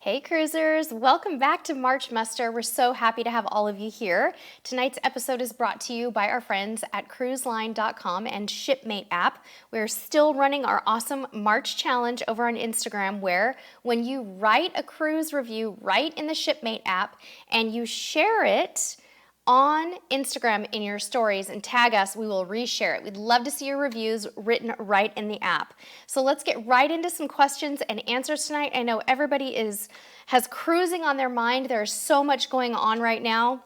Hey cruisers, welcome back to March Muster. We're so happy to have all of you here. Tonight's episode is brought to you by our friends at cruiseline.com and Shipmate app. We're still running our awesome March challenge over on Instagram where when you write a cruise review right in the Shipmate app and you share it on Instagram in your stories and tag us, we will reshare it. We'd love to see your reviews written right in the app. So let's get right into some questions and answers tonight. I know everybody has cruising on their mind. There's so much going on right now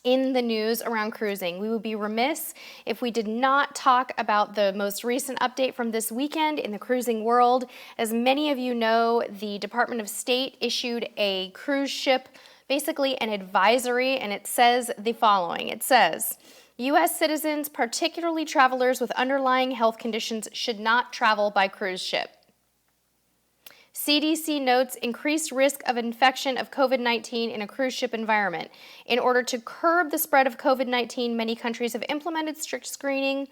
in the news around cruising. We would be remiss if we did not talk about the most recent update from this weekend in the cruising world. As many of you know, the Department of State issued a cruise ship, basically an advisory, and it says the following. It says, U.S. citizens, particularly travelers with underlying health conditions, should not travel by cruise ship. CDC notes increased risk of infection of COVID-19 in a cruise ship environment. In order to curb the spread of COVID-19, many countries have implemented strict screening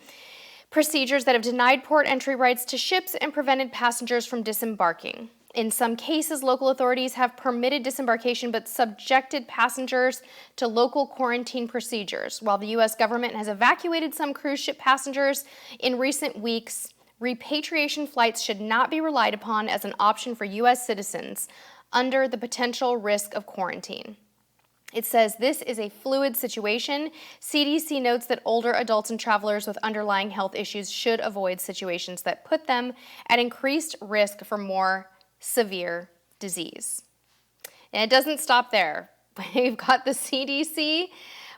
procedures that have denied port entry rights to ships and prevented passengers from disembarking. In some cases, local authorities have permitted disembarkation but subjected passengers to local quarantine procedures. While the U.S. government has evacuated some cruise ship passengers in recent weeks, repatriation flights should not be relied upon as an option for U.S. citizens under the potential risk of quarantine. It says this is a fluid situation. CDC notes that older adults and travelers with underlying health issues should avoid situations that put them at increased risk for more severe disease. And it doesn't stop there. We've got the CDC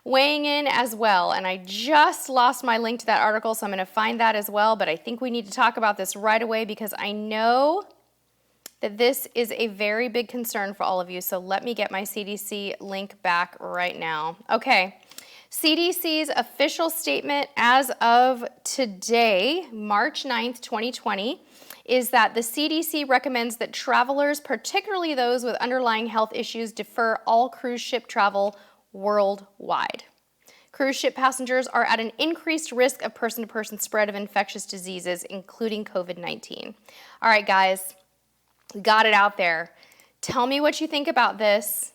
weighing in as well, and I just lost my link to that article, so I'm going to find that as well, but I think we need to talk about this right away because I know that this is a very big concern for all of you, so let me get my CDC link back right now. Okay, CDC's official statement as of today, March 9th, 2020, is that the CDC recommends that travelers, particularly those with underlying health issues, defer all cruise ship travel worldwide. Cruise ship passengers are at an increased risk of person-to-person spread of infectious diseases, including COVID-19. All right, guys, we got it out there. Tell me what you think about this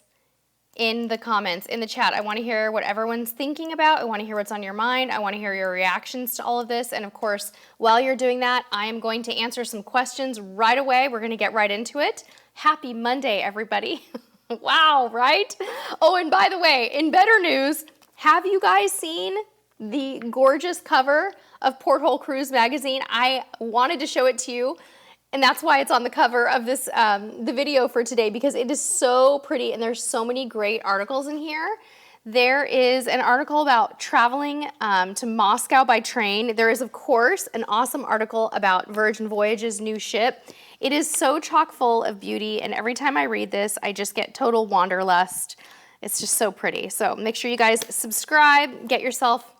in the comments, in the chat. I want to hear what everyone's thinking about. I want to hear what's on your mind. I want to hear your reactions to all of this. And of course, while you're doing that, I am going to answer some questions right away. We're going to get right into it. Happy Monday, everybody. Wow, right? Oh, and by the way, in better news, have you guys seen the gorgeous cover of Porthole Cruise magazine? I wanted to show it to you. And that's why it's on the cover of this, the video for today, because it is so pretty and there's so many great articles in here. There is an article about traveling to Moscow by train. There is, of course, an awesome article about Virgin Voyage's new ship. It is so chock full of beauty, and every time I read this, I just get total wanderlust. It's just so pretty. So make sure you guys subscribe, get yourself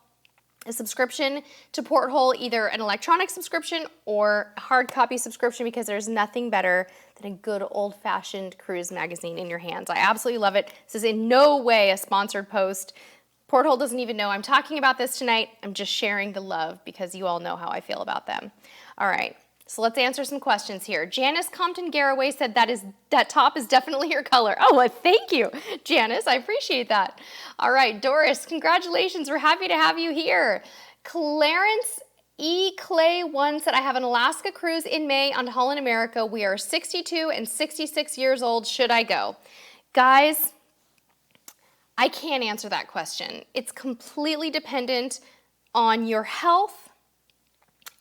a subscription to Porthole, either an electronic subscription or a hard copy subscription, because there's nothing better than a good old-fashioned cruise magazine in your hands. I absolutely love it. This is in no way a sponsored post. Porthole doesn't even know I'm talking about this tonight. I'm just sharing the love because you all know how I feel about them. All right. So let's answer some questions here. Janice Compton-Garraway said that top is definitely your color. Oh, well, thank you, Janice. I appreciate that. All right, Doris, congratulations. We're happy to have you here. Clarence E. Clay 1 said, I have an Alaska cruise in May on Holland America. We are 62 and 66 years old. Should I go? Guys, I can't answer that question. It's completely dependent on your health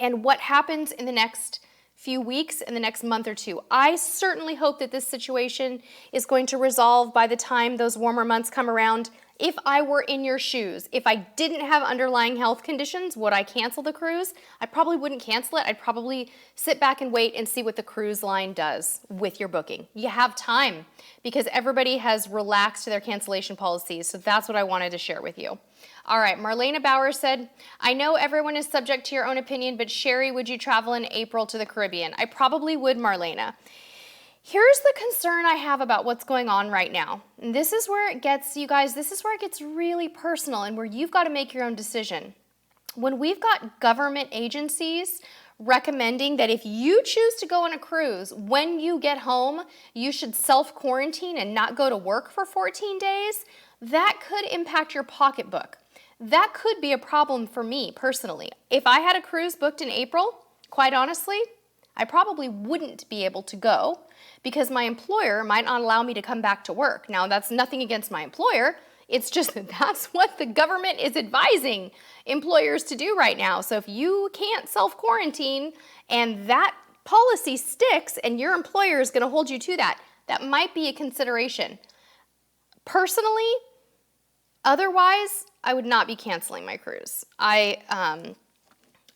and what happens in the next few weeks, in the next month or two. I certainly hope that this situation is going to resolve by the time those warmer months come around. If I were in your shoes, if I didn't have underlying health conditions, would I cancel the cruise? I probably wouldn't cancel it. I'd probably sit back and wait and see what the cruise line does with your booking. You have time because everybody has relaxed their cancellation policies. So that's what I wanted to share with you. All right, Marlena Bauer said, I know everyone is subject to your own opinion, but Sherry, would you travel in April to the Caribbean? I probably would, Marlena. Here's the concern I have about what's going on right now. And this is where it gets, you guys, this is where it gets really personal and where you've got to make your own decision. when we've got government agencies recommending that if you choose to go on a cruise, when you get home, you should self-quarantine and not go to work for 14 days, that could impact your pocketbook. That could be a problem for me personally. If I had a cruise booked in April, quite honestly, I probably wouldn't be able to go because my employer might not allow me to come back to work. Now, that's nothing against my employer. It's just that that's what the government is advising employers to do right now. So if you can't self-quarantine and that policy sticks and your employer is going to hold you to that, that might be a consideration. Personally, otherwise, I would not be canceling my cruise. I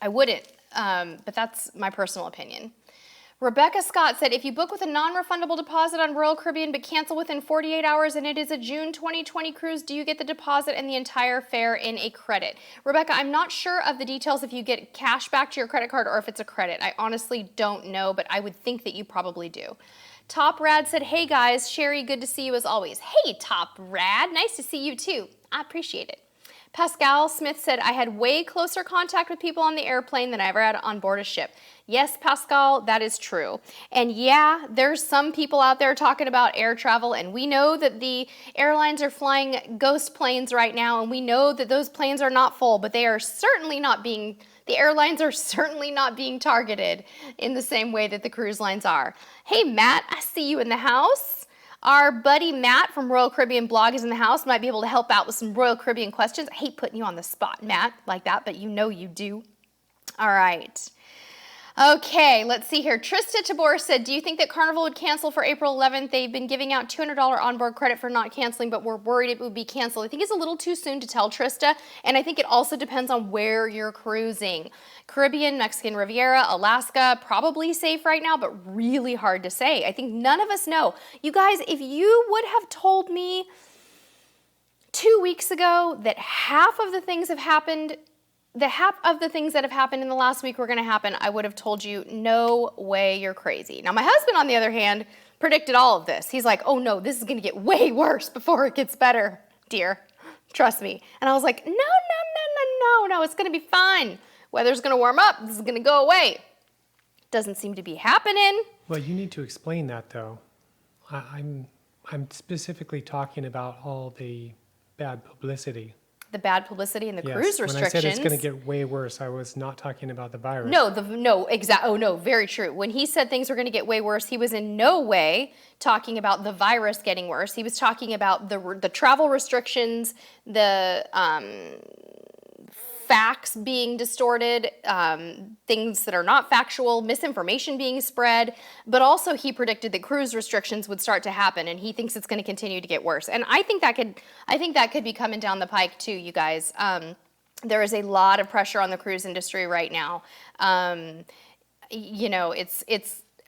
wouldn't, but that's my personal opinion. Rebecca Scott said, if you book with a non-refundable deposit on Royal Caribbean but cancel within 48 hours and it is a June 2020 cruise, do you get the deposit and the entire fare in a credit? Rebecca, I'm not sure of the details if you get cash back to your credit card or if it's a credit. I honestly don't know, but I would think that you probably do. Top Rad said, hey guys, Sherry, good to see you as always. Hey, Top Rad, nice to see you too. I appreciate it. Pascal Smith said, I had way closer contact with people on the airplane than I ever had on board a ship. Yes, Pascal, that is true. And yeah, there's some people out there talking about air travel, and we know that the airlines are flying ghost planes right now, and we know that those planes are not full, but they are certainly not being, the airlines are certainly not being targeted in the same way that the cruise lines are. Hey, Matt, I see you in the house. Our buddy Matt from Royal Caribbean Blog is in the house, might be able to help out with some Royal Caribbean questions. I hate putting you on the spot, Matt, like that, but you know you do. All right. Okay, let's see here. Trista Tabor said, do you think that Carnival would cancel for April 11th? They've been giving out $200 onboard credit for not canceling, but we're worried it would be canceled. I think it's a little too soon to tell, Trista, and I think it also depends on where you're cruising. Caribbean, Mexican Riviera, Alaska, probably safe right now, but really hard to say. I think none of us know. You guys, if you would have told me 2 weeks ago that half of the things have happened, the half of the things that have happened in the last week were going to happen, I would have told you, no way, you're crazy. Now, my husband, on the other hand, predicted all of this. He's like, oh no, this is going to get way worse before it gets better, dear. Trust me. And I was like, no, it's going to be fine. Weather's going to warm up. This is going to go away. Doesn't seem to be happening. Well, you need to explain that, though. I'm specifically talking about all the bad publicity. The bad publicity and the Yes, cruise restrictions. When I said it's going to get way worse, I was not talking about the virus. No, very true. When he said things were going to get way worse, he was in no way talking about the virus getting worse. He was talking about the travel restrictions, the facts being distorted, things that are not factual, misinformation being spread, but also he predicted that cruise restrictions would start to happen, and he thinks it's going to continue to get worse. And I think that could be coming down the pike too, you guys. There is a lot of pressure on the cruise industry right now. You know,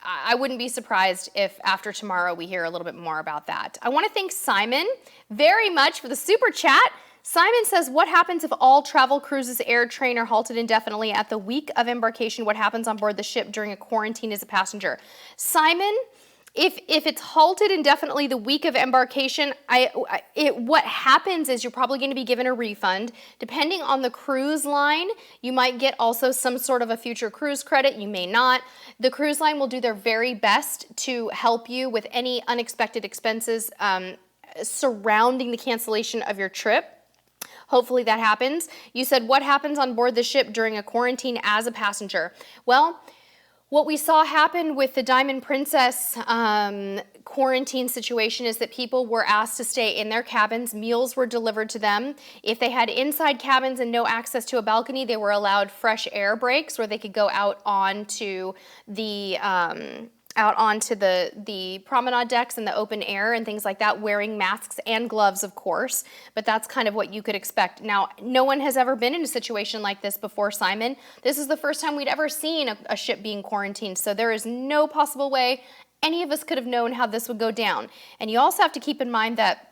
I wouldn't be surprised if after tomorrow we hear a little bit more about that. I want to thank Simon very much for the super chat. Simon says, what happens if all travel cruises, air, train are halted indefinitely at the week of embarkation? What happens on board the ship during a quarantine as a passenger? Simon, if it's halted indefinitely the week of embarkation, what happens is you're probably going to be given a refund. Depending on the cruise line, you might get also some sort of a future cruise credit. You may not. The cruise line will do their very best to help you with any unexpected expenses surrounding the cancellation of your trip. Hopefully that happens. You said, what happens on board the ship during a quarantine as a passenger? Well, what we saw happen with the Diamond Princess quarantine situation is that people were asked to stay in their cabins. Meals were delivered to them. If they had inside cabins and no access to a balcony, they were allowed fresh air breaks where they could go out onto the promenade decks and the open air and things like that, wearing masks and gloves, of course, but that's kind of what you could expect. Now, no one has ever been in a situation like this before, Simon. This is the first time we'd ever seen a ship being quarantined, so there is no possible way any of us could have known how this would go down. And you also have to keep in mind that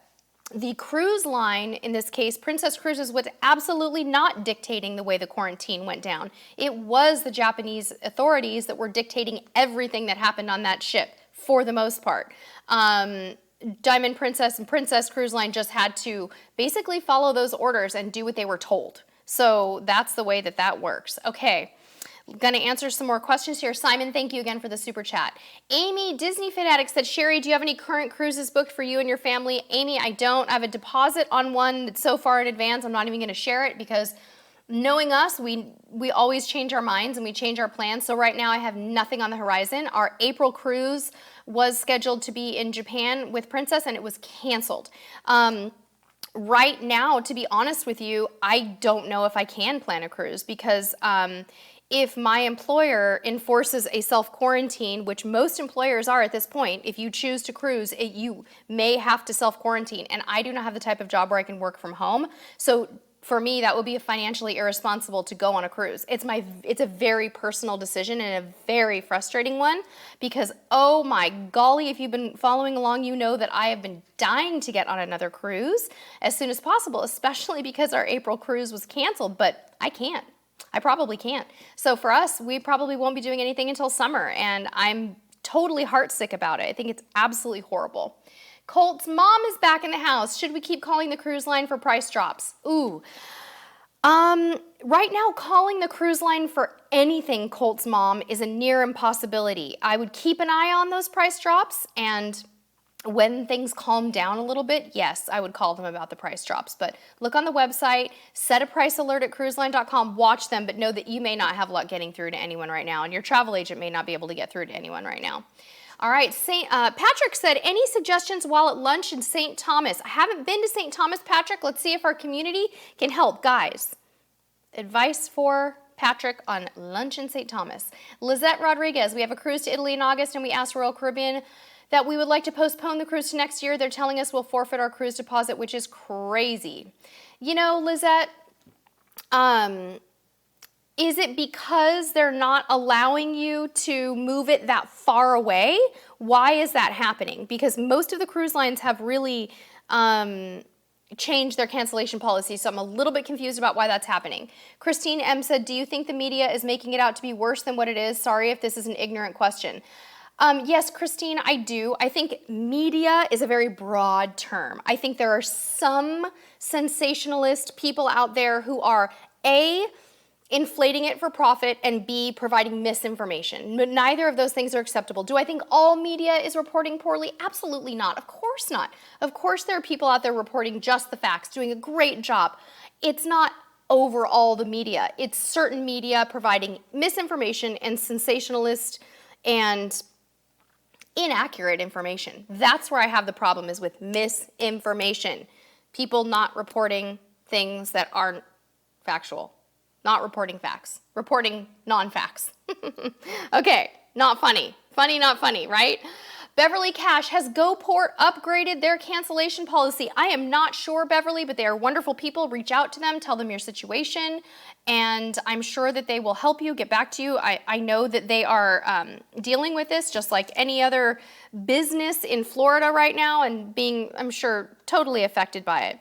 the cruise line, in this case, Princess Cruises, was absolutely not dictating the way the quarantine went down. It was the Japanese authorities that were dictating everything that happened on that ship, for the most part. Diamond Princess and Princess Cruise Line just had to basically follow those orders and do what they were told. So that's the way that that works. Okay. Going to answer some more questions here. Simon, thank you again for the super chat. Amy, Disney Fanatic said, Sherry, do you have any current cruises booked for you and your family? Amy, I don't. I have a deposit on one that's so far in advance, I'm not even going to share it because knowing us, we always change our minds and we change our plans. So right now I have nothing on the horizon. Our April cruise was scheduled to be in Japan with Princess and it was canceled. Right now, to be honest with you, I don't know if I can plan a cruise because if my employer enforces a self-quarantine, which most employers are at this point, if you choose to cruise, you may have to self-quarantine. And I do not have the type of job where I can work from home. So for me, that would be financially irresponsible to go on a cruise. It's a very personal decision and a very frustrating one because, oh my golly, if you've been following along, you know that I have been dying to get on another cruise as soon as possible, especially because our April cruise was canceled, but I can't. I probably can't. So for us, we probably won't be doing anything until summer, and I'm totally heartsick about it. I think it's absolutely horrible. Colt's mom is back in the house. Should we keep calling the cruise line for price drops? Ooh. Right now, calling the cruise line for anything, Colt's mom, is a near impossibility. I would keep an eye on those price drops, and when things calm down a little bit, yes, I would call them about the price drops. But look on the website, set a price alert at cruiseline.com, watch them, but know that you may not have luck getting through to anyone right now, and your travel agent may not be able to get through to anyone right now. All right, Patrick said, any suggestions while at lunch in St. Thomas? I haven't been to St. Thomas, Patrick. Let's see if our community can help. Guys, advice for Patrick on lunch in St. Thomas. Lizette Rodriguez, we have a cruise to Italy in August, and we asked Royal Caribbean that we would like to postpone the cruise to next year. They're telling us we'll forfeit our cruise deposit, which is crazy. You know, Lizette, is it because they're not allowing you to move it that far away? Why is that happening? Because most of the cruise lines have really changed their cancellation policy, so I'm a little bit confused about why that's happening. Christine M. said, do you think the media is making it out to be worse than what it is? Sorry if this is an ignorant question. Yes, Christine, I do. I think media is a very broad term. I think there are some sensationalist people out there who are A, inflating it for profit, and B, providing misinformation. But neither of those things are acceptable. Do I think all media is reporting poorly? Absolutely not. Of course not. Of course there are people out there reporting just the facts, doing a great job. It's not overall the media. It's certain media providing misinformation and sensationalist and inaccurate information. That's where I have the problem, is with misinformation. People not reporting things that aren't factual. Not reporting facts. Reporting non-facts. Okay, not funny. Funny, not funny, right? Beverly Cash, has GoPort upgraded their cancellation policy? I am not sure, Beverly, but they are wonderful people. Reach out to them, tell them your situation, and I'm sure that they will help you, get back to you. I know that they are dealing with this just like any other business in Florida right now and being, I'm sure, totally affected by it.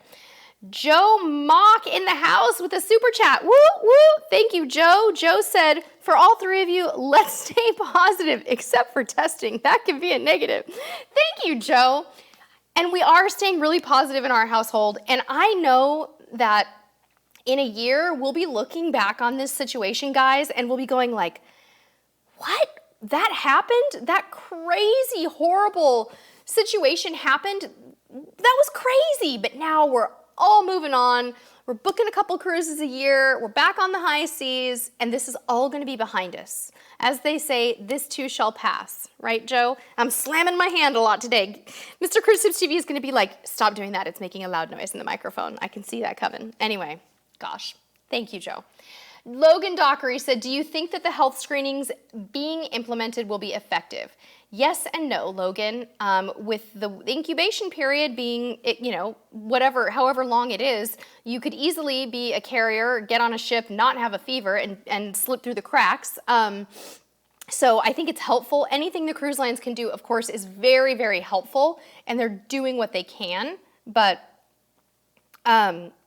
Joe Mock in the house with a super chat. Woo, woo. Thank you, Joe. Joe said, for all three of you, let's stay positive, except for testing. That can be a negative. Thank you, Joe. And we are staying really positive in our household. And I know that in a year, we'll be looking back on this situation, guys, and we'll be going like, what? That happened? That crazy, horrible situation happened? That was crazy. But now we're all moving on. We're booking a couple cruises a year. We're back on the high seas, and this is all going to be behind us. As they say, this too shall pass. Right, Joe? I'm slamming my hand a lot today. Mr. CruiseTipsTV is going to be like, stop doing that. It's making a loud noise in the microphone. I can see that coming. Anyway, gosh. Thank you, Joe. Logan Dockery said, do you think that the health screenings being implemented will be effective? Yes and no, Logan. With the incubation period being, however long it is, you could easily be a carrier, get on a ship, not have a fever, and slip through the cracks. So I think it's helpful. Anything the cruise lines can do, of course, is very, very helpful, and they're doing what they can, but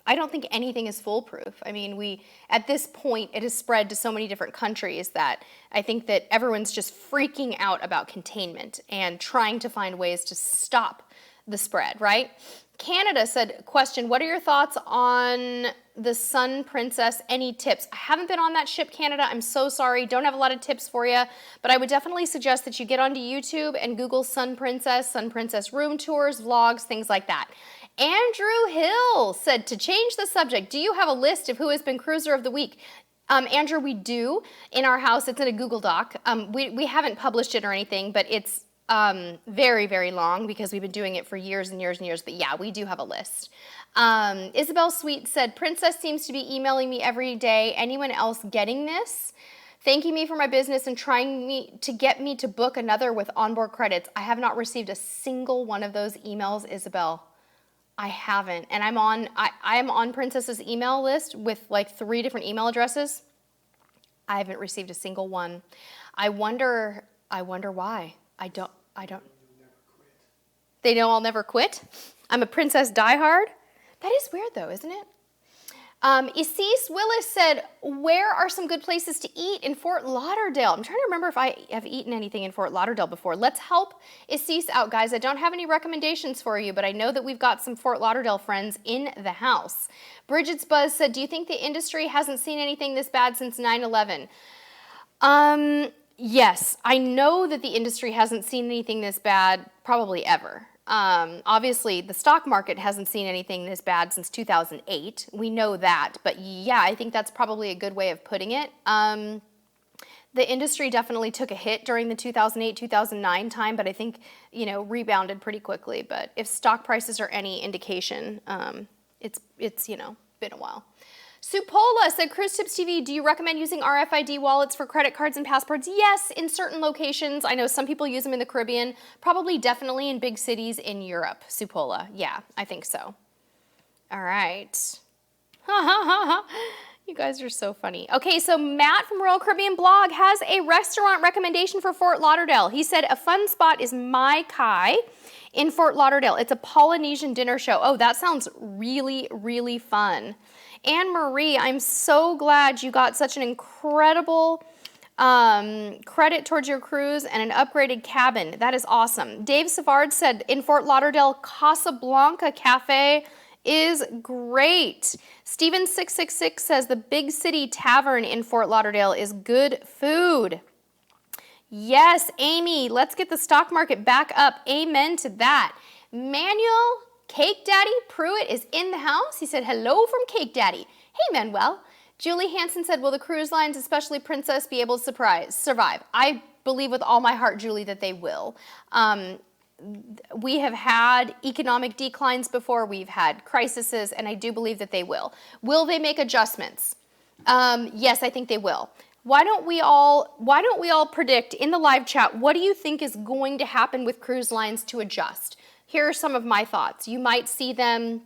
I don't think anything is foolproof. I mean, at this point, it has spread to so many different countries that I think that everyone's just freaking out about containment and trying to find ways to stop the spread, right? Canada said, question, what are your thoughts on the Sun Princess? Any tips? I haven't been on that ship, Canada. I'm so sorry. Don't have a lot of tips for you, but I would definitely suggest that you get onto YouTube and Google Sun Princess room tours, vlogs, things like that. Andrew Hill said, to change the subject, do you have a list of who has been Cruiser of the Week? Andrew, we do in our house. It's in a Google Doc. We haven't published it or anything, but it's very, very long because we've been doing it for years and years and years. But yeah, we do have a list. Isabel Sweet said, Princess seems to be emailing me every day. Anyone else getting this? Thanking me for my business and trying to get me to book another with onboard credits. I have not received a single one of those emails, Isabel. I haven't. And I am on Princess's email list with like 3 different email addresses. I haven't received a single one. I wonder why. I don't. They know I'll never quit. I'm a Princess diehard. That is weird though, isn't it? Isis Willis said, where are some good places to eat in Fort Lauderdale? I'm trying to remember if I have eaten anything in Fort Lauderdale before. Let's help Isis out, guys. I don't have any recommendations for you, but I know that we've got some Fort Lauderdale friends in the house. Bridget's Buzz said, do you think the industry hasn't seen anything this bad since 9/11? Yes, I know that the industry hasn't seen anything this bad probably ever. Obviously, the stock market hasn't seen anything this bad since 2008. We know that, but yeah, I think that's probably a good way of putting it. The industry definitely took a hit during the 2008, 2009 time, but I think, rebounded pretty quickly. But if stock prices are any indication, it's been a while. Supola said, CruiseTipsTV, do you recommend using RFID wallets for credit cards and passports? Yes, in certain locations. I know some people use them in the Caribbean, probably definitely in big cities in Europe. Supola, yeah, I think so. All right. You guys are so funny. Okay, so Matt from Royal Caribbean Blog has a restaurant recommendation for Fort Lauderdale. He said, a fun spot is Mai Kai in Fort Lauderdale. It's a Polynesian dinner show. Oh, that sounds really, really fun. Anne Marie, I'm so glad you got such an incredible credit towards your cruise and an upgraded cabin. That is awesome. Dave Savard said, in Fort Lauderdale, Casablanca Cafe is great. Steven666 says, the Big City Tavern in Fort Lauderdale is good food. Yes, Amy, let's get the stock market back up. Amen to that. Manuel Cake Daddy Pruitt is in the house. He said, hello from Cake Daddy. Hey, Manuel. Julie Hansen said, will the cruise lines, especially Princess, be able to survive? I believe with all my heart, Julie, that they will. We have had economic declines before. We've had crises, and I do believe that they will. Will they make adjustments? Yes, I think they will. Why don't we all predict in the live chat, what do you think is going to happen with cruise lines to adjust? Here are some of my thoughts. You might see them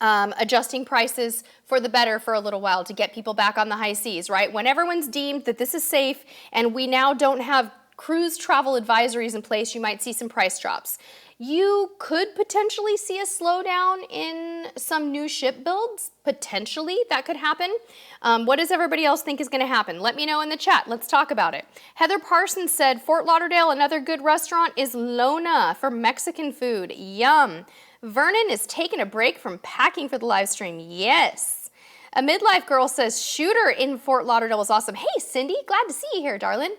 adjusting prices for the better for a little while to get people back on the high seas, right? When everyone's deemed that this is safe and we now don't have cruise travel advisories in place, you might see some price drops. You could potentially see a slowdown in some new ship builds. Potentially, that could happen. What does everybody else think is going to happen? Let me know in the chat. Let's talk about it. Heather Parsons said, Fort Lauderdale, another good restaurant is Lona for Mexican food. Yum. Vernon is taking a break from packing for the live stream. Yes. A midlife girl says, Shooter in Fort Lauderdale is awesome. Hey, Cindy, glad to see you here, darling.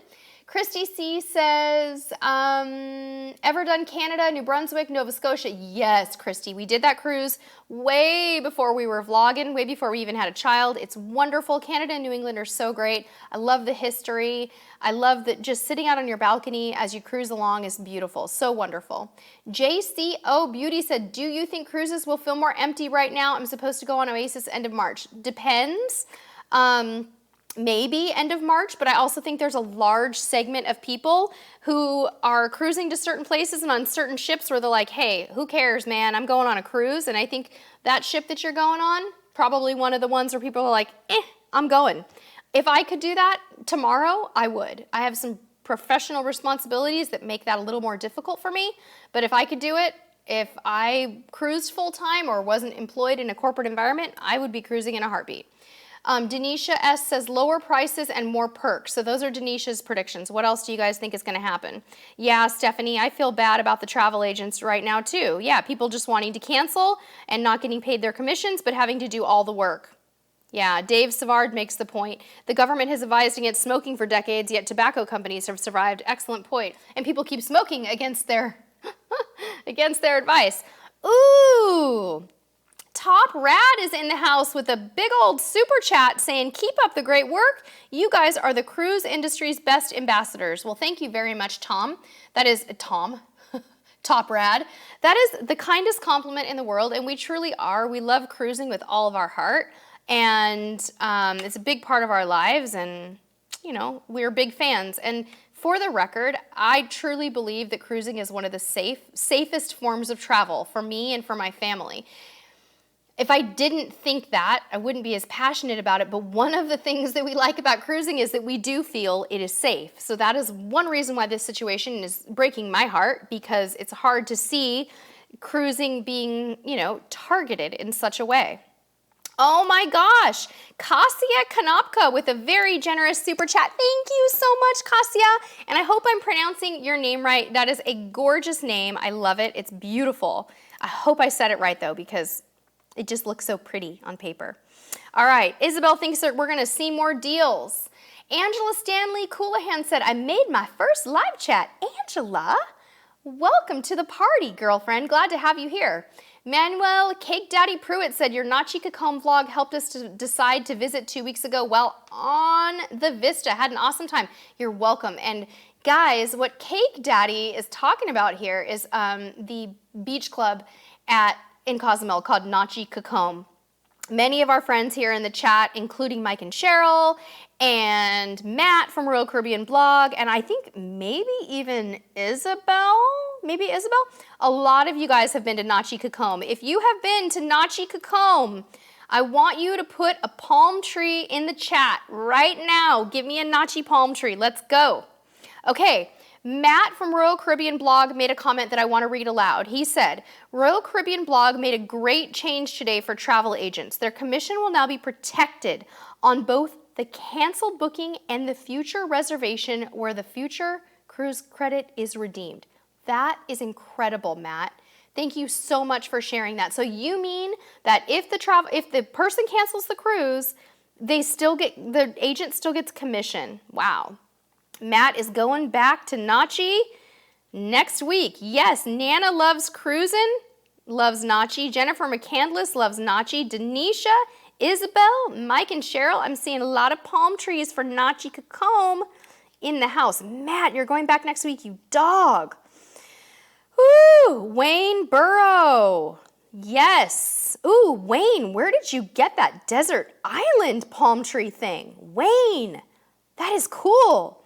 Christy C says, ever done Canada, New Brunswick, Nova Scotia? Yes, Christy, we did that cruise way before we were vlogging, way before we even had a child. It's wonderful. Canada and New England are so great. I love the history. I love that just sitting out on your balcony as you cruise along is beautiful. So wonderful. JCO Beauty said, do you think cruises will feel more empty right now? I'm supposed to go on Oasis end of March. Depends. Maybe end of March, but I also think there's a large segment of people who are cruising to certain places and on certain ships where they're like, hey, who cares, man? I'm going on a cruise. And I think that ship that you're going on, probably one of the ones where people are like, I'm going. If I could do that tomorrow, I would. I have some professional responsibilities that make that a little more difficult for me. But if I could do it, if I cruised full time or wasn't employed in a corporate environment, I would be cruising in a heartbeat. Denisha S. says lower prices and more perks. So those are Denisha's predictions. What else do you guys think is going to happen? Yeah, Stephanie, I feel bad about the travel agents right now too. Yeah, people just wanting to cancel and not getting paid their commissions, but having to do all the work. Yeah, Dave Savard makes the point. The government has advised against smoking for decades, yet tobacco companies have survived. Excellent point. And people keep smoking against their against their advice. Ooh, Top Rad is in the house with a big old super chat saying, keep up the great work. You guys are the cruise industry's best ambassadors. Well, thank you very much, Tom. That is Tom. Top Rad. That is the kindest compliment in the world, and we truly are. We love cruising with all of our heart. And it's a big part of our lives, and, you know, we're big fans. And for the record, I truly believe that cruising is one of the safest forms of travel for me and for my family. If I didn't think that, I wouldn't be as passionate about it, but one of the things that we like about cruising is that we do feel it is safe. So that is one reason why this situation is breaking my heart, because it's hard to see cruising being, you know, targeted in such a way. Oh my gosh, Kasia Kanopka with a very generous super chat. Thank you so much, Kasia. And I hope I'm pronouncing your name right. That is a gorgeous name. I love it. It's beautiful. I hope I said it right though, because it just looks so pretty on paper. All right, Isabel thinks that we're gonna see more deals. Angela Stanley Coolahan said, I made my first live chat. Angela, welcome to the party, girlfriend. Glad to have you here. Manuel Cake Daddy Pruitt said, your Nachi Cacombe vlog helped us to decide to visit 2 weeks ago while on the Vista. Had an awesome time. You're welcome. And guys, what Cake Daddy is talking about here is the beach club in Cozumel called Nachi Cacombe. Many of our friends here in the chat, including Mike and Cheryl and Matt from Royal Caribbean Blog, and I think maybe even Isabel, a lot of you guys have been to Nachi Cacombe. If you have been to Nachi Cacombe, I want you to put a palm tree in the chat right now. Give me a Nachi palm tree. Let's go. Okay. Matt from Royal Caribbean Blog made a comment that I want to read aloud. He said, Royal Caribbean Blog made a great change today for travel agents. Their commission will now be protected on both the canceled booking and the future reservation where the future cruise credit is redeemed. That is incredible, Matt. Thank you so much for sharing that. So you mean that if the person cancels the cruise, the agent still gets commission. Wow. Matt is going back to Nachi next week. Yes, Nana loves cruising, loves Nachi. Jennifer McCandless loves Nachi. Denisha, Isabel, Mike, and Cheryl. I'm seeing a lot of palm trees for Nachi Cacombe in the house. Matt, you're going back next week, you dog. Ooh, Wayne Burrow. Yes. Ooh, Wayne, where did you get that desert island palm tree thing? Wayne, that is cool.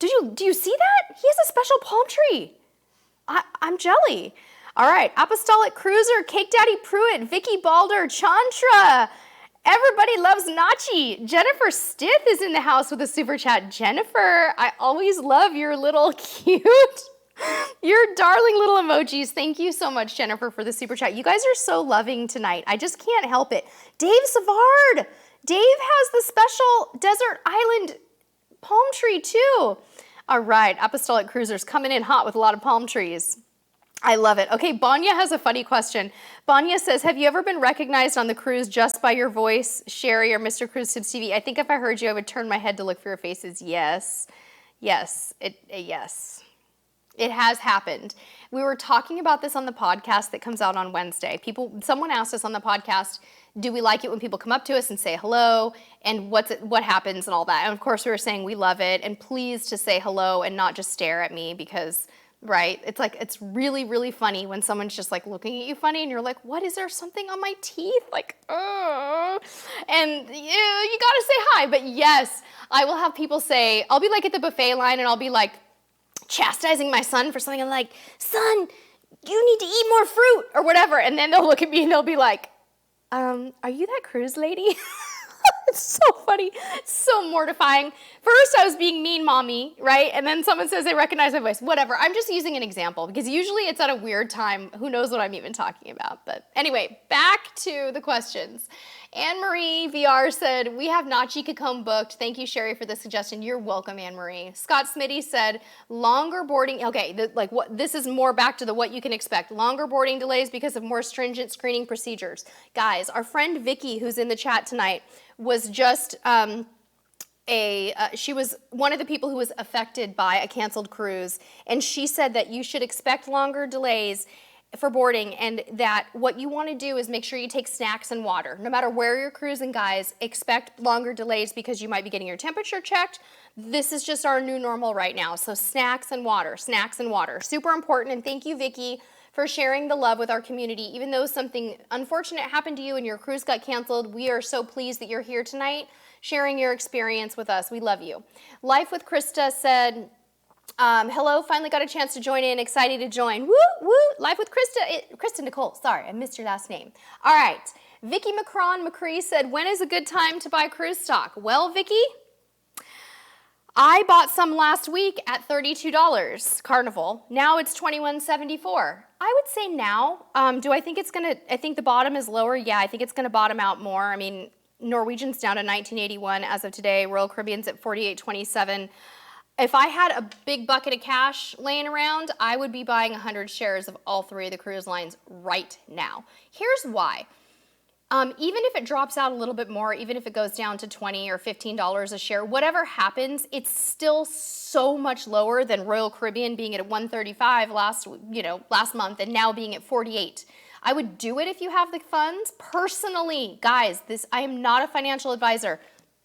Do you see that? He has a special palm tree. I'm jelly. All right, Apostolic Cruiser, Cake Daddy Pruitt, Vicky Balder, Chantra. Everybody loves Nachi. Jennifer Stith is in the house with a super chat. Jennifer, I always love your little cute, your darling little emojis. Thank you so much, Jennifer, for the super chat. You guys are so loving tonight. I just can't help it. Dave Savard. Dave has the special desert island palm tree too. All right, Apostolic Cruisers coming in hot with a lot of palm trees. I love it. Okay, Banya has a funny question. Banya says, have you ever been recognized on the cruise just by your voice, Sherry or Mr. CruiseTipsTV? I think if I heard you, I would turn my head to look for your faces. Yes. Yes. Yes. It has happened. We were talking about this on the podcast that comes out on Wednesday. Someone asked us on the podcast, do we like it when people come up to us and say hello, and what happens and all that? And of course we were saying we love it, and please to say hello and not just stare at me, because, right, it's really, really funny when someone's just like looking at you funny and you're like, what, is there something on my teeth? Like, oh, and you gotta say hi. But yes, I will have people say, I'll be like at the buffet line and I'll be like chastising my son for something. I'm like, son, you need to eat more fruit or whatever. And then they'll look at me and they'll be like, are you that cruise lady? It's so funny. It's so mortifying. First, I was being mean mommy, right? And then someone says they recognize my voice. Whatever. I'm just using an example because usually it's at a weird time. Who knows what I'm even talking about? But anyway, back to the questions. Anne-Marie VR said, we have Nachi Cacombe booked. Thank you, Sherry, for the suggestion. You're welcome, Anne-Marie. Scott Smitty said, longer boarding, okay, this is more back to the what you can expect. Longer boarding delays because of more stringent screening procedures. Guys, our friend Vicky, who's in the chat tonight, was just she was one of the people who was affected by a canceled cruise, and she said that you should expect longer delays for boarding, and that what you want to do is make sure you take snacks and water. No matter where you're cruising, guys, expect longer delays because you might be getting your temperature checked. This is just our new normal right now. So snacks and water, super important. And thank you, Vicky, for sharing the love with our community. Even though something unfortunate happened to you and your cruise got canceled, we are so pleased that you're here tonight sharing your experience with us. We love you. Life with Krista said, hello, finally got a chance to join in, excited to join. Woo, woo, Life with Krista Nicole, sorry, I missed your last name. All right, Vicky McCree said, when is a good time to buy cruise stock? Well, Vicky, I bought some last week at $32, Carnival. Now it's $21.74. I would say now. Do I think I think the bottom is lower? Yeah, I think it's gonna bottom out more. I mean, Norwegian's down to 1981 as of today. Royal Caribbean's at 48.27. If I had a big bucket of cash laying around, I would be buying 100 shares of all three of the cruise lines right now. Here's why. Even if it drops out a little bit more, even if it goes down to $20 or $15 a share, whatever happens, it's still so much lower than Royal Caribbean being at 135 last month and now being at 48. I would do it if you have the funds. Personally, guys, I am not a financial advisor.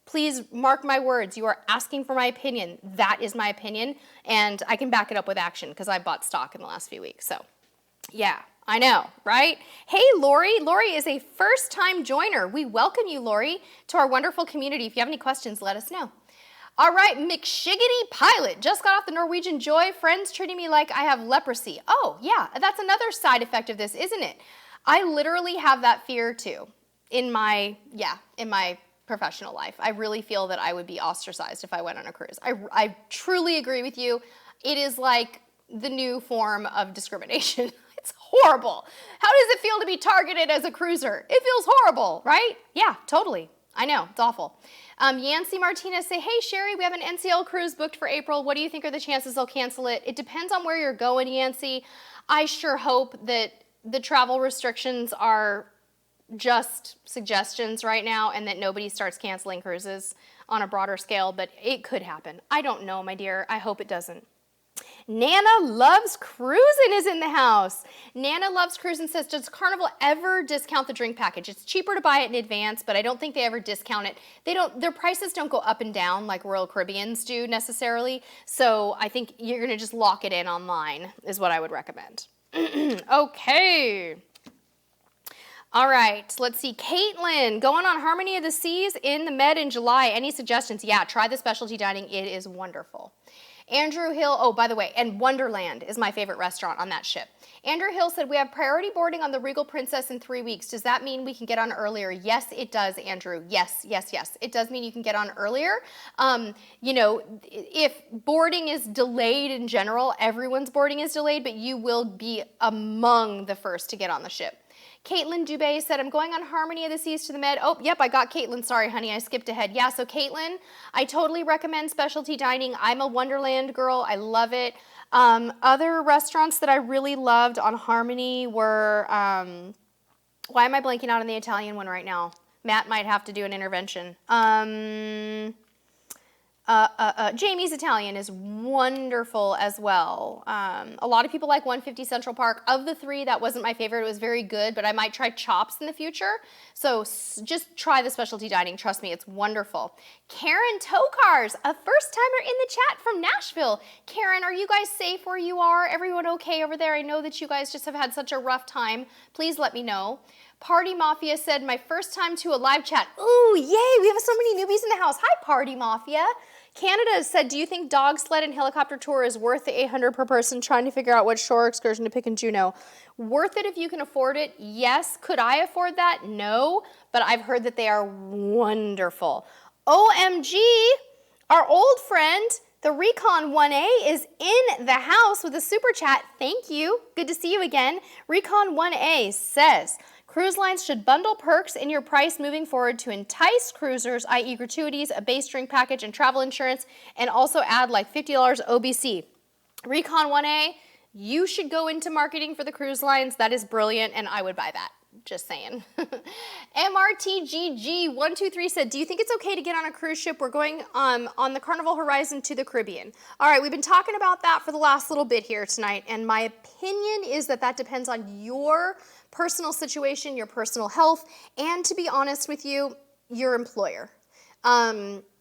Please mark my words. You are asking for my opinion. That is my opinion, and I can back it up with action because I bought stock in the last few weeks. So, yeah, I know, right? Hey, Lori. Lori is a first-time joiner. We welcome you, Lori, to our wonderful community. If you have any questions, let us know. All right, McShiggity Pilot just got off the Norwegian Joy. Friends treating me like I have leprosy. Oh, yeah, that's another side effect of this, isn't it? I literally have that fear too in my professional life. I really feel that I would be ostracized if I went on a cruise. I truly agree with you. It is like the new form of discrimination. It's horrible. How does it feel to be targeted as a cruiser? It feels horrible, right? Yeah, totally. I know, it's awful. Yancy Martinez say, hey Sherry, we have an NCL cruise booked for April. What do you think are the chances they'll cancel it? It depends on where you're going, Yancy. I sure hope that the travel restrictions are just suggestions right now and that nobody starts canceling cruises on a broader scale, but it could happen. I don't know, my dear. I hope it doesn't. Nana Loves Cruising is in the house. Nana Loves Cruising says, does Carnival ever discount the drink package? It's cheaper to buy it in advance, but I don't think they ever discount it. Their prices don't go up and down like Royal Caribbean's do necessarily. So I think you're gonna just lock it in online is what I would recommend. Okay. All right, let's see. Caitlin, going on Harmony of the Seas in the Med in July. Any suggestions? Yeah, try the specialty dining. It is wonderful. Andrew Hill, oh, by the way, and Wonderland is my favorite restaurant on that ship. Andrew Hill said, we have priority boarding on the Regal Princess in 3 weeks. Does that mean we can get on earlier? Yes, it does, Andrew. Yes, yes, yes. It does mean you can get on earlier. If boarding is delayed in general, everyone's boarding is delayed, but you will be among the first to get on the ship. Caitlin Dubé said, I'm going on Harmony of the Seas to the Med. Oh, yep, I got Caitlin. Sorry, honey, I skipped ahead. Yeah, so Caitlin, I totally recommend specialty dining. I'm a Wonderland girl. I love it. Other restaurants that I really loved on Harmony were, why am I blanking out on the Italian one right now? Matt might have to do an intervention. Jamie's Italian is wonderful as well. A lot of people like 150 Central Park. Of the three, that wasn't my favorite. It was very good, but I might try Chops in the future. So just try the specialty dining. Trust me, it's wonderful. Karen Tokars, a first-timer in the chat from Nashville. Karen, are you guys safe where you are? Everyone okay over there? I know that you guys just have had such a rough time. Please let me know. Party Mafia said, my first time to a live chat. Ooh, yay, we have so many newbies in the house. Hi, Party Mafia. Canada said, do you think dog sled and helicopter tour is worth the $800 per person trying to figure out what shore excursion to pick in Juneau? Worth it if you can afford it? Yes. Could I afford that? No. But I've heard that they are wonderful. OMG, our old friend, the Recon 1A is in the house with a super chat. Thank you. Good to see you again. Recon 1A says, Cruise lines should bundle perks in your price moving forward to entice cruisers, i.e. gratuities, a base drink package, and travel insurance, and also add like $50 OBC. Recon 1A, you should go into marketing for the cruise lines. That is brilliant, and I would buy that. Just saying. MRTGG123 said, do you think it's okay to get on a cruise ship? We're going on the Carnival Horizon to the Caribbean. All right, we've been talking about that for the last little bit here tonight, and my opinion is that that depends on your personal situation, your personal health, and to be honest with you, your employer.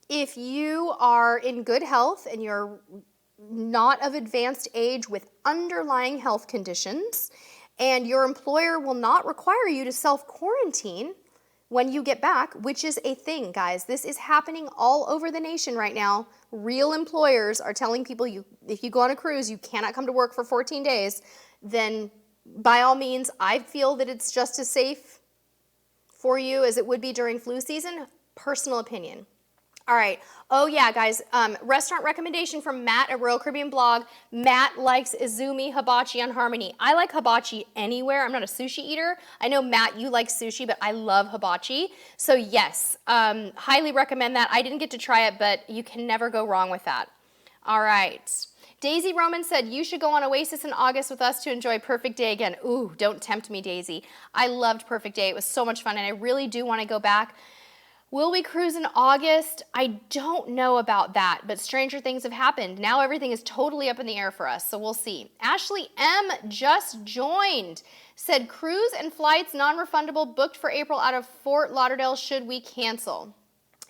If you are in good health and you're not of advanced age with underlying health conditions, and your employer will not require you to self-quarantine when you get back, which is a thing, guys. This is happening all over the nation right now. Real employers are telling people, if you go on a cruise, you cannot come to work for 14 days, then by all means, I feel that it's just as safe for you as it would be during flu season. Personal opinion. All right. Oh, yeah, guys. Restaurant recommendation from Matt at Royal Caribbean Blog. Matt likes Izumi Hibachi on Harmony. I like hibachi anywhere. I'm not a sushi eater. I know, Matt, you like sushi, but I love hibachi. So, yes, highly recommend that. I didn't get to try it, but you can never go wrong with that. All right. Daisy Roman said, you should go on Oasis in August with us to enjoy Perfect Day again. Ooh, don't tempt me, Daisy. I loved Perfect Day. It was so much fun, and I really do want to go back. Will we cruise in August? I don't know about that, but stranger things have happened. Now everything is totally up in the air for us, so we'll see. Ashley M. just joined. Said, cruise and flights non-refundable booked for April out of Fort Lauderdale. Should we cancel?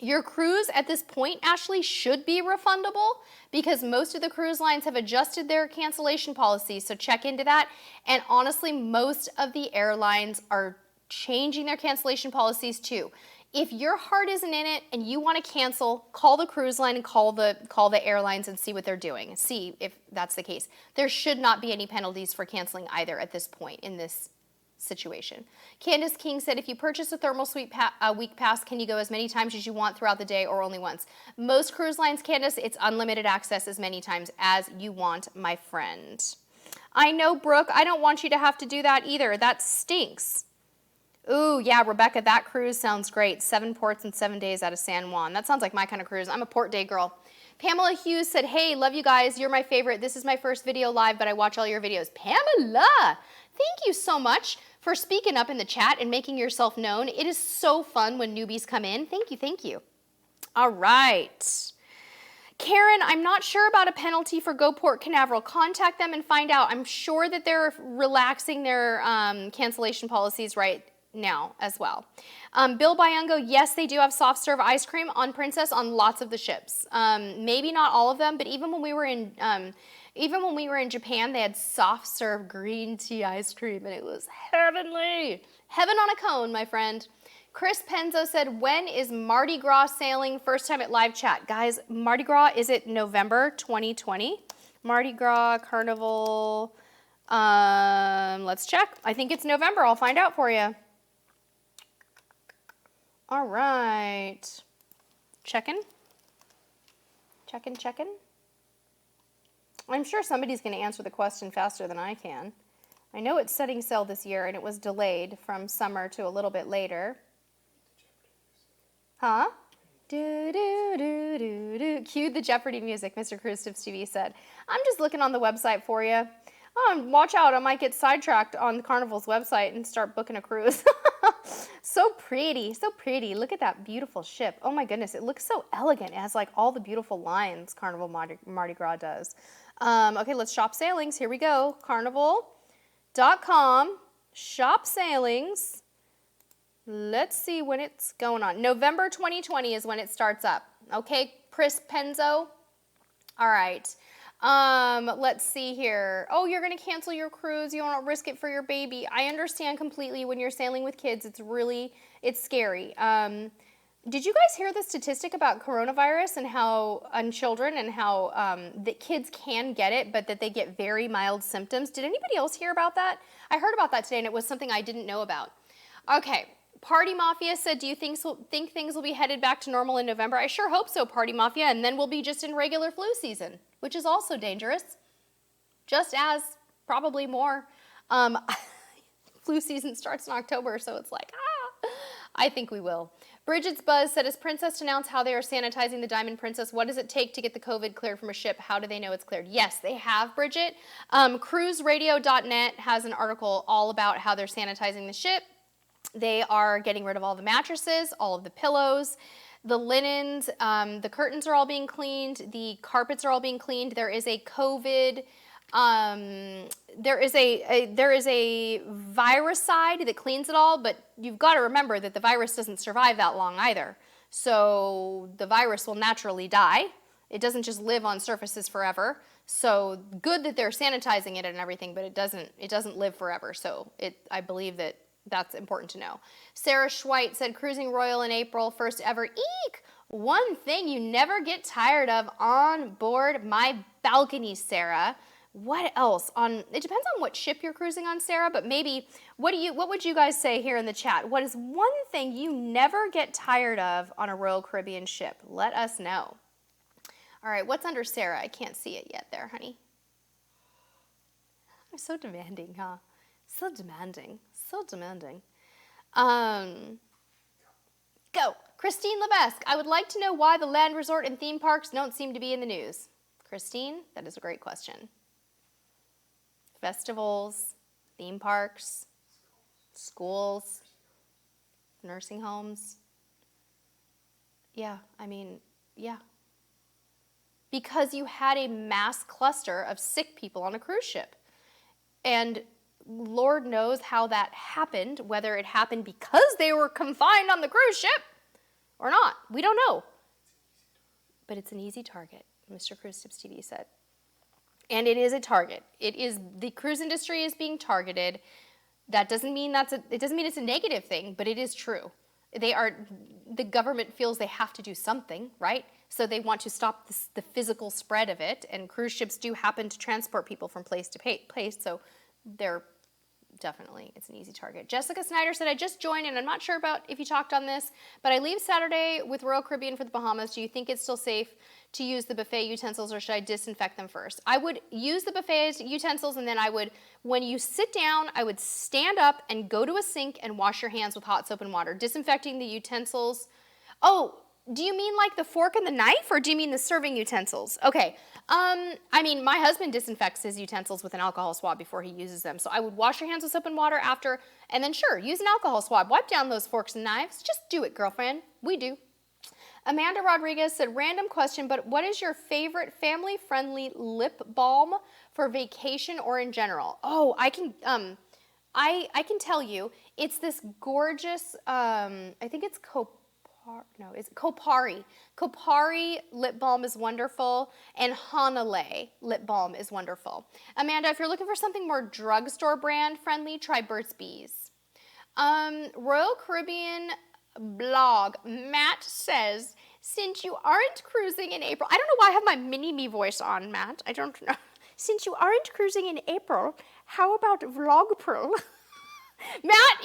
Your cruise at this point, Ashley, should be refundable because most of the cruise lines have adjusted their cancellation policies, so check into that. And honestly, most of the airlines are changing their cancellation policies too. If your heart isn't in it and you want to cancel, call the cruise line and call the airlines and see what they're doing. See if that's the case. There should not be any penalties for canceling either at this point in this situation. Candace King said, if you purchase a thermal suite week pass, can you go as many times as you want throughout the day or only once? Most cruise lines, Candace, it's unlimited access as many times as you want, my friend. I know, Brooke, I don't want you to have to do that either. That stinks. Ooh, yeah, Rebecca, that cruise sounds great. 7 ports and 7 days out of San Juan. That sounds like my kind of cruise. I'm a port day girl. Pamela Hughes said, hey, love you guys. You're my favorite. This is my first video live, but I watch all your videos. Pamela, thank you so much for speaking up in the chat and making yourself known. It is so fun when newbies come in. Thank you, thank you. All right. Karen, I'm not sure about a penalty for Go Port Canaveral. Contact them and find out. I'm sure that they're relaxing their cancellation policies right now as well. Bill Byungo, yes, they do have soft serve ice cream on Princess on lots of the ships. Maybe not all of them, but even when we were in Japan, they had soft serve green tea ice cream, and it was heavenly. Heaven on a cone, my friend. Chris Penzo said, when is Mardi Gras sailing? First time at live chat. Guys, Mardi Gras, is it November 2020? Mardi Gras Carnival, let's check. I think it's November. I'll find out for you. All right. Checking. I'm sure somebody's going to answer the question faster than I can. I know it's setting sail this year, and it was delayed from summer to a little bit later. Huh? Do, do, do, do, do. Cue the Jeopardy music, Mr. CruiseTipsTV said. I'm just looking on the website for you. Oh, watch out, I might get sidetracked on the Carnival's website and start booking a cruise. So pretty, so pretty. Look at that beautiful ship. Oh my goodness, it looks so elegant. It has like all the beautiful lines Carnival Mardi Gras does. Okay, let's shop sailings. Here we go. Carnival.com, shop sailings. Let's see when it's going on. November 2020 is when it starts up. Okay, Chris Penzo. All right. Let's see here. Oh, you're going to cancel your cruise. You want to risk it for your baby. I understand completely when you're sailing with kids. It's scary. Did you guys hear the statistic about coronavirus and how on children and how that kids can get it, but that they get very mild symptoms? Did anybody else hear about that? I heard about that today, and it was something I didn't know about. Okay. Party Mafia said, do you think things will be headed back to normal in November? I sure hope so, Party Mafia, and then we'll be just in regular flu season, which is also dangerous, just as probably more. flu season starts in October, so it's like, I think we will. Bridget's Buzz said, as Princess announced how they are sanitizing the Diamond Princess, what does it take to get the COVID cleared from a ship? How do they know it's cleared? Yes, they have, Bridget. CruiseRadio.net has an article all about how they're sanitizing the ship. They are getting rid of all the mattresses, all of the pillows, the linens, the curtains are all being cleaned, the carpets are all being cleaned. There is a COVID, there is a viricide that cleans it all, but you've got to remember that the virus doesn't survive that long either. So the virus will naturally die. It doesn't just live on surfaces forever. So good that they're sanitizing it and everything, but it doesn't live forever. So I believe that's important to know. Sarah Schweit said, cruising Royal in April, first ever. Eek! One thing you never get tired of on board my balcony, Sarah. What else? It depends on what ship you're cruising on, Sarah, but maybe, what would you guys say here in the chat? What is one thing you never get tired of on a Royal Caribbean ship? Let us know. All right, what's under Sarah? I can't see it yet there, honey. I'm so demanding, huh? So demanding. So demanding. Go. Christine Levesque. I would like to know why the land resort and theme parks don't seem to be in the news. Christine, that is a great question. Festivals, theme parks, schools, nursing homes. Yeah, I mean, yeah. Because you had a mass cluster of sick people on a cruise ship. And Lord knows how that happened, whether it happened because they were confined on the cruise ship or not. We don't know. But it's an easy target, Mr. CruiseTipsTV said. And it is a target. The cruise industry is being targeted. That doesn't mean it doesn't mean it's a negative thing, but it is true. The government feels they have to do something, right? So they want to stop the physical spread of it, and cruise ships do happen to transport people from place to place, so it's an easy target. Jessica Snyder said, I just joined, and I'm not sure about if you talked on this, but I leave Saturday with Royal Caribbean for the Bahamas. Do you think it's still safe to use the buffet utensils, or should I disinfect them first? I would use the buffet utensils, and then when you sit down, I would stand up and go to a sink and wash your hands with hot soap and water. Disinfecting the utensils. Oh, do you mean like the fork and the knife, or do you mean the serving utensils? Okay. I mean, my husband disinfects his utensils with an alcohol swab before he uses them. So I would wash your hands with soap and water after, and then sure, use an alcohol swab. Wipe down those forks and knives. Just do it, girlfriend. We do. Amanda Rodriguez said, random question, but what is your favorite family-friendly lip balm for vacation or in general? Oh, I can tell you, it's this gorgeous, I think it's Kopari. Kopari lip balm is wonderful, and Hanalei lip balm is wonderful. Amanda, if you're looking for something more drugstore brand friendly, try Burt's Bees. Royal Caribbean blog, Matt says, since you aren't cruising in April, I don't know why I have my mini-me voice on, Matt. I don't know. Since you aren't cruising in April, how about Vlogpril? Matt,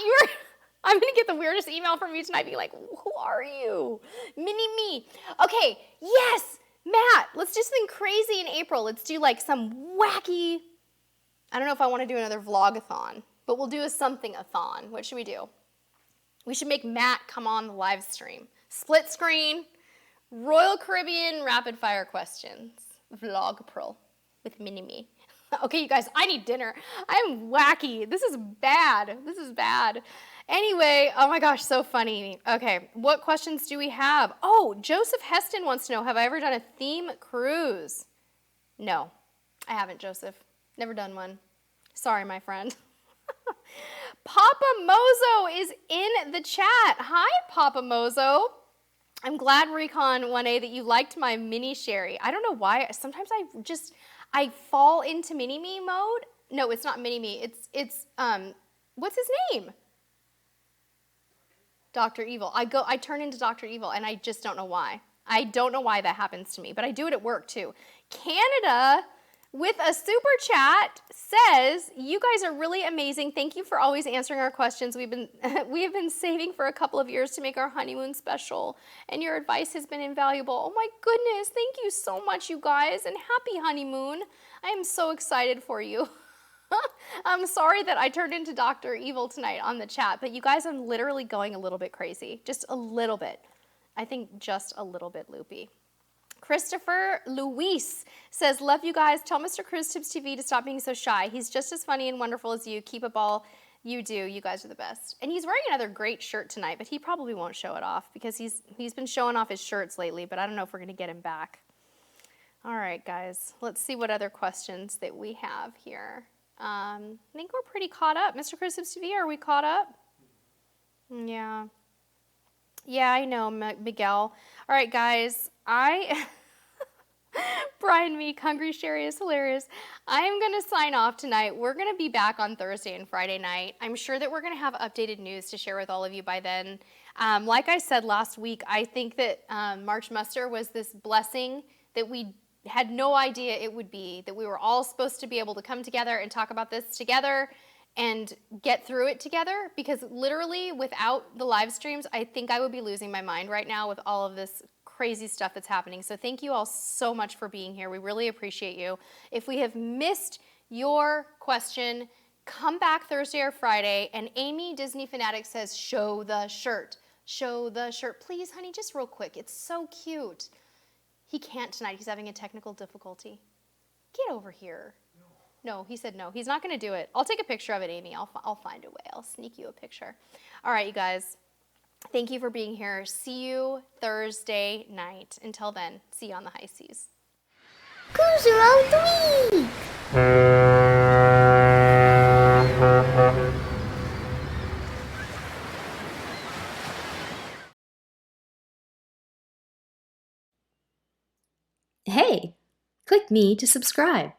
I'm going to get the weirdest email from you tonight being like, who are you? Mini-me. Okay, yes, Matt, let's do something crazy in April. Let's do like some wacky, I don't know if I want to do another vlog-a-thon, but we'll do a something-a-thon. What should we do? We should make Matt come on the live stream. Split screen, Royal Caribbean rapid fire questions, Vlogpril with Mini-me. Okay, you guys, I need dinner. I'm wacky. This is bad. This is bad. Anyway, oh my gosh, so funny. Okay, what questions do we have? Oh, Joseph Heston wants to know, have I ever done a theme cruise? No, I haven't, Joseph. Never done one. Sorry, my friend. Papa Mozo is in the chat. Hi, Papa Mozo. I'm glad, Recon 1A, that you liked my mini sherry. I don't know why. Sometimes I fall into mini-me mode. No, it's not mini-me. It's what's his name? Dr. Evil. I turn into Dr. Evil, and I just don't know why. I don't know why that happens to me, but I do it at work too. Canada, with a super chat, says, you guys are really amazing. Thank you for always answering our questions. We have been saving for a couple of years to make our honeymoon special, and your advice has been invaluable. Oh my goodness, thank you so much, you guys, and happy honeymoon. I am so excited for you. I'm sorry that I turned into Dr. Evil tonight on the chat, but you guys, I'm literally going a little bit crazy. Just a little bit. I think just a little bit loopy. Christopher Luis says, love you guys. Tell Mr. Cruise Tips TV to stop being so shy. He's just as funny and wonderful as you. Keep up all you do. You guys are the best. And he's wearing another great shirt tonight, but he probably won't show it off because he's been showing off his shirts lately, but I don't know if we're going to get him back. All right, guys. Let's see what other questions that we have here. I think we're pretty caught up. Mr. Cruise Tips TV, are we caught up? Yeah. Yeah, I know, Miguel. All right, guys. Brian Meek, Hungry Sherry is hilarious. I am going to sign off tonight. We're going to be back on Thursday and Friday night. I'm sure that we're going to have updated news to share with all of you by then. Like I said last week, I think that March Muster was this blessing that we had no idea it would be, that we were all supposed to be able to come together and talk about this together and get through it together, because literally without the live streams, I think I would be losing my mind right now with all of this crazy stuff that's happening. So thank you all so much for being here. We really appreciate you. If we have missed your question, come back Thursday or Friday. And Amy Disney Fanatic says, show the shirt. Show the shirt. Please, honey, just real quick. It's so cute. He can't tonight. He's having a technical difficulty. Get over here. No, he said no. He's not going to do it. I'll take a picture of it, Amy. I'll find a way. I'll sneak you a picture. All right, you guys. Thank you for being here. See you Thursday night. Until then, see you on the high seas. Cruise around the week. Hey, click me to subscribe.